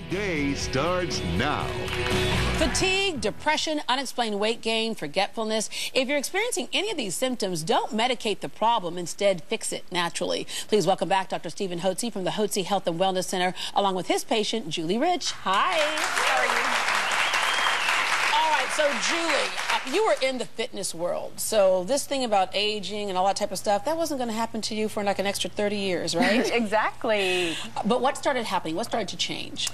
day starts now. Fatigue, depression, unexplained weight gain, forgetfulness. If you're experiencing any of these symptoms, don't medicate the problem. Instead, fix it naturally. Please welcome back Dr. Stephen Hotze from the Hotze Health and Wellness Center, along with his patient, Julie Rich. Hi. How are you? All right, so Julie, you were in the fitness world. So this thing about aging and all that type of stuff, that wasn't going to happen to you for like an extra 30 years, right? Exactly. But what started happening? What started to change?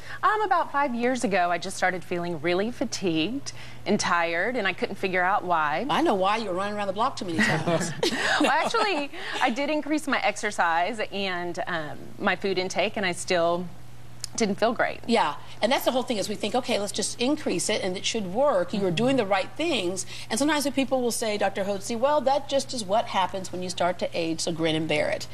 About 5 years ago, I just started feeling really fatigued and tired, and I couldn't figure out why. I know why. You were running around the block too many times. Well, actually, I did increase my exercise and my food intake, and I still didn't feel great. Yeah, and that's the whole thing is we think, okay, let's just increase it and it should work. You were doing the right things. And sometimes people will say, Dr. Hotze, well, that just is what happens when you start to age, so grin and bear it.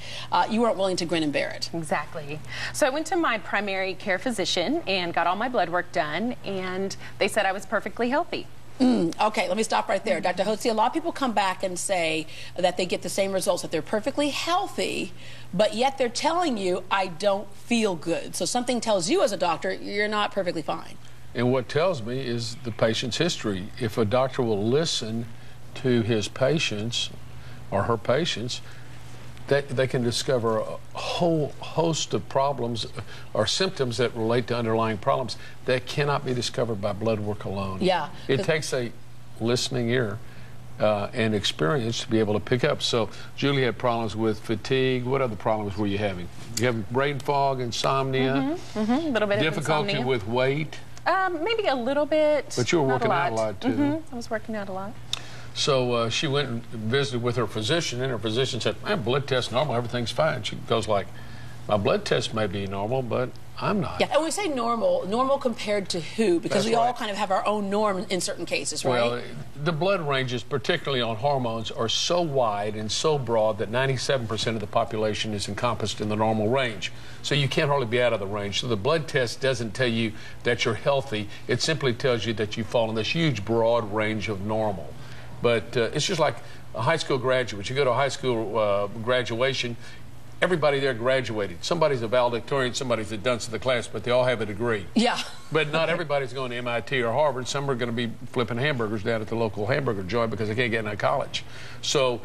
You weren't willing to grin and bear it. Exactly. So I went to my primary care physician and got all my blood work done, and they said I was perfectly healthy. Okay, let me stop right there. Dr. Hotze, a lot of people come back and say that they get the same results, that they're perfectly healthy, but yet they're telling you, I don't feel good. So something tells you as a doctor, you're not perfectly fine. And what tells me is the patient's history. If a doctor will listen to his patients or her patients, they can discover a whole host of problems or symptoms that relate to underlying problems that cannot be discovered by blood work alone. Yeah. It takes a listening ear and experience to be able to pick up. So Julie had problems with fatigue. What other problems were you having? You having brain fog, insomnia? A little bit of difficulty insomnia. with weight? Maybe a little bit. But you were working out a lot, too. I was working out a lot. So she went and visited with her physician, and her physician said, my blood test's normal, everything's fine. She goes like, my blood test may be normal, but I'm not. Yeah, and we say normal, normal compared to who? Because That's we all right. kind of have our own norm in certain cases, right? Well, the blood ranges, particularly on hormones, are so wide and so broad that 97% of the population is encompassed in the normal range. So you can't hardly be out of the range. So the blood test doesn't tell you that you're healthy. It simply tells you that you fall in this huge, broad range of normal. But it's just like a high school graduate. You go to a high school graduation, everybody there graduated. Somebody's a valedictorian, somebody's a dunce of the class, but they all have a degree. Yeah. But not everybody's going to MIT or Harvard. Some are going to be flipping hamburgers down at the local hamburger joint because they can't get into college. So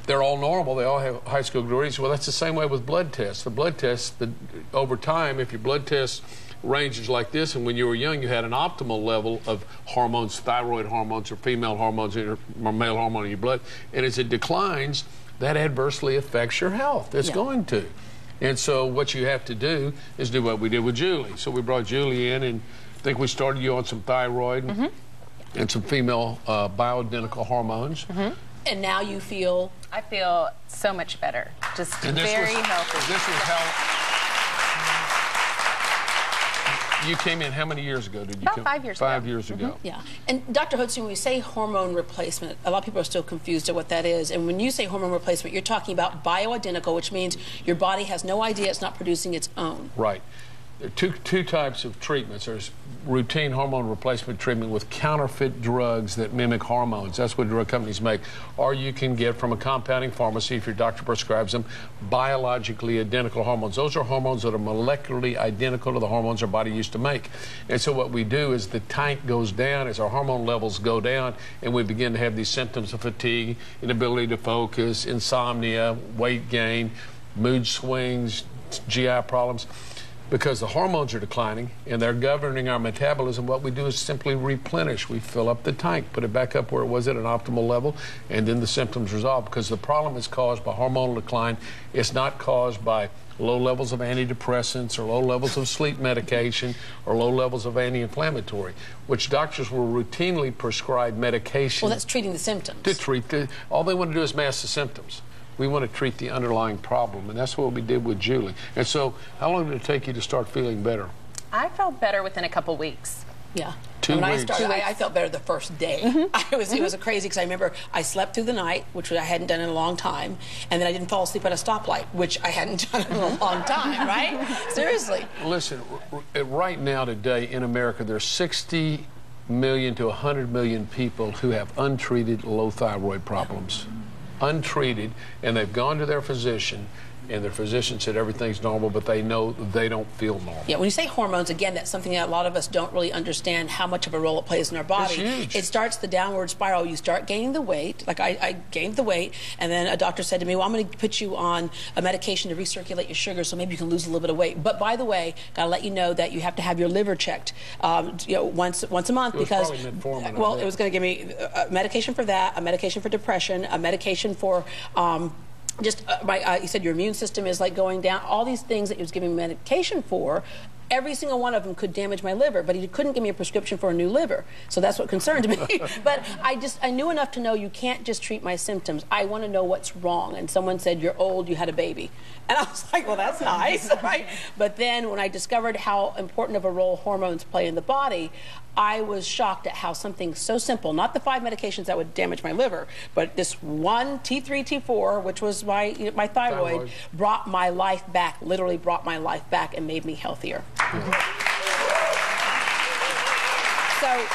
they're all normal. They all have high school degrees. Well, that's the same way with blood tests. The blood tests, over time, if your blood test ranges like this, and when you were young you had an optimal level of hormones, thyroid hormones or female hormones or male hormone in your blood, and as it declines, that adversely affects your health. It's going to. And so what you have to do is do what we did with Julie. So we brought Julie in, and I think we started you on some thyroid and some female bioidentical hormones. And now you feel? I feel so much better. Just very healthy. This was how... You came in how many years ago? Did you About come? 5 years ago. 5 years ago. Yeah. And Dr. Hotze, when we say hormone replacement, a lot of people are still confused at what that is. And when you say hormone replacement, you're talking about bioidentical, which means your body has no idea it's not producing its own. Right. There are two types of treatments. There's routine hormone replacement treatment with counterfeit drugs that mimic hormones. That's what drug companies make. Or you can get from a compounding pharmacy, if your doctor prescribes them, biologically identical hormones. Those are hormones that are molecularly identical to the hormones our body used to make. And so what we do is the tank goes down as our hormone levels go down, and we begin to have these symptoms of fatigue, inability to focus, insomnia, weight gain, mood swings, GI problems. Because the hormones are declining and they're governing our metabolism, what we do is simply replenish. We fill up the tank, put it back up where it was at an optimal level, and then the symptoms resolve. Because the problem is caused by hormonal decline. It's not caused by low levels of antidepressants or low levels of sleep medication or low levels of anti-inflammatory, which doctors will routinely prescribe medication. Well, that's treating the symptoms. To treat all they want to do is mask the symptoms. We want to treat the underlying problem, and that's what we did with Julie. And so, how long did it take you to start feeling better? I felt better within a couple weeks. Yeah. 2 when weeks. I started, I felt better the first day. It was crazy because I remember I slept through the night, which I hadn't done in a long time, and then I didn't fall asleep at a stoplight, which I hadn't done in a long time, right? Seriously. Listen, right now today in America, there's 60 million to 100 million people who have untreated low thyroid problems. Untreated, and they've gone to their physician, and their physician said everything's normal, but they know they don't feel normal. Yeah, when you say hormones, again, that's something that a lot of us don't really understand how much of a role it plays in our body. It's huge. It starts the downward spiral. You start gaining the weight. Like I gained the weight, and then a doctor said to me, well, I'm going to put you on a medication to recirculate your sugar so maybe you can lose a little bit of weight. But by the way, got to let you know that you have to have your liver checked once a month, because well, it was going to give me a medication for that, a medication for depression, a medication for he said your immune system is like going down. All these things that he was giving me medication for, every single one of them could damage my liver, but he couldn't give me a prescription for a new liver. So that's what concerned me. But I knew enough to know you can't just treat my symptoms. I want to know what's wrong. And someone said, you're old, you had a baby. And I was like, well, that's nice, right? But then when I discovered how important of a role hormones play in the body, I was shocked at how something so simple, not the 5 medications that would damage my liver, but this one T3, T4, which was my thyroid, brought my life back, literally brought my life back and made me healthier. So,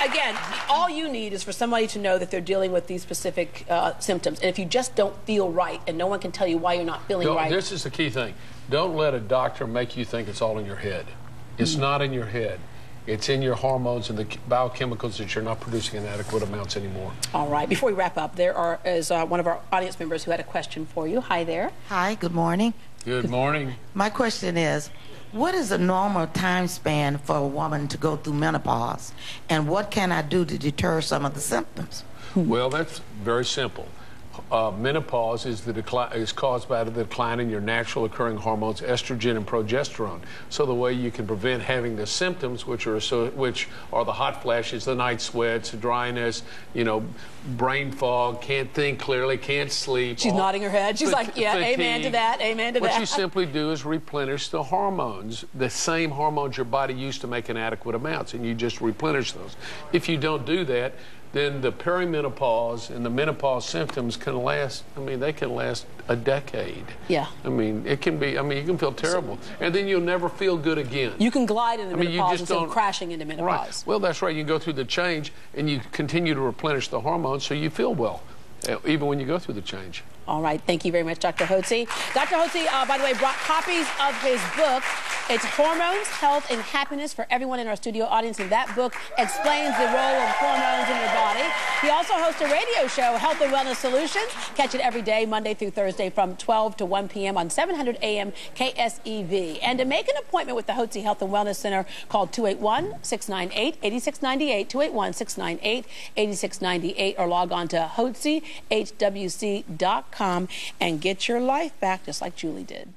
again, all you need is for somebody to know that they're dealing with these specific symptoms. And if you just don't feel right and no one can tell you why you're not feeling right. This is the key thing. Don't let a doctor make you think it's all in your head. It's not in your head. It's in your hormones and the biochemicals that you're not producing in adequate amounts anymore. All right. Before we wrap up, there is one of our audience members who had a question for you. Hi there. Hi, good morning. Good morning. My question is, what is a normal time span for a woman to go through menopause? And what can I do to deter some of the symptoms? Well, that's very simple. Menopause is caused by the decline in your natural occurring hormones, estrogen and progesterone. So the way you can prevent having the symptoms, which are the hot flashes, the night sweats, dryness, brain fog, can't think clearly, can't sleep. She's nodding her head. She's like, yeah, fatigue. Amen to that, amen to that. What you simply do is replenish the hormones, the same hormones your body used to make in adequate amounts, and you just replenish those. If you don't do that, then the perimenopause and the menopause symptoms can last, they can last a decade. Yeah. It can be, you can feel terrible. And then you'll never feel good again. You can glide into menopause instead of crashing into menopause. Right. Well, that's right. You can go through the change and you continue to replenish the hormones so you feel well, even when you go through the change. All right. Thank you very much, Dr. Hotze. Dr. Hotze, by the way, brought copies of his book. It's Hormones, Health, and Happiness for everyone in our studio audience, and that book explains the role of hormones in your body. He also hosts a radio show, Health and Wellness Solutions. Catch it every day, Monday through Thursday, from 12 to 1 p.m. on 700 AM KSEV. And to make an appointment with the Hotze Health and Wellness Center, call 281-698-8698, 281-698-8698, or log on to hotzehwc.com and get your life back just like Julie did.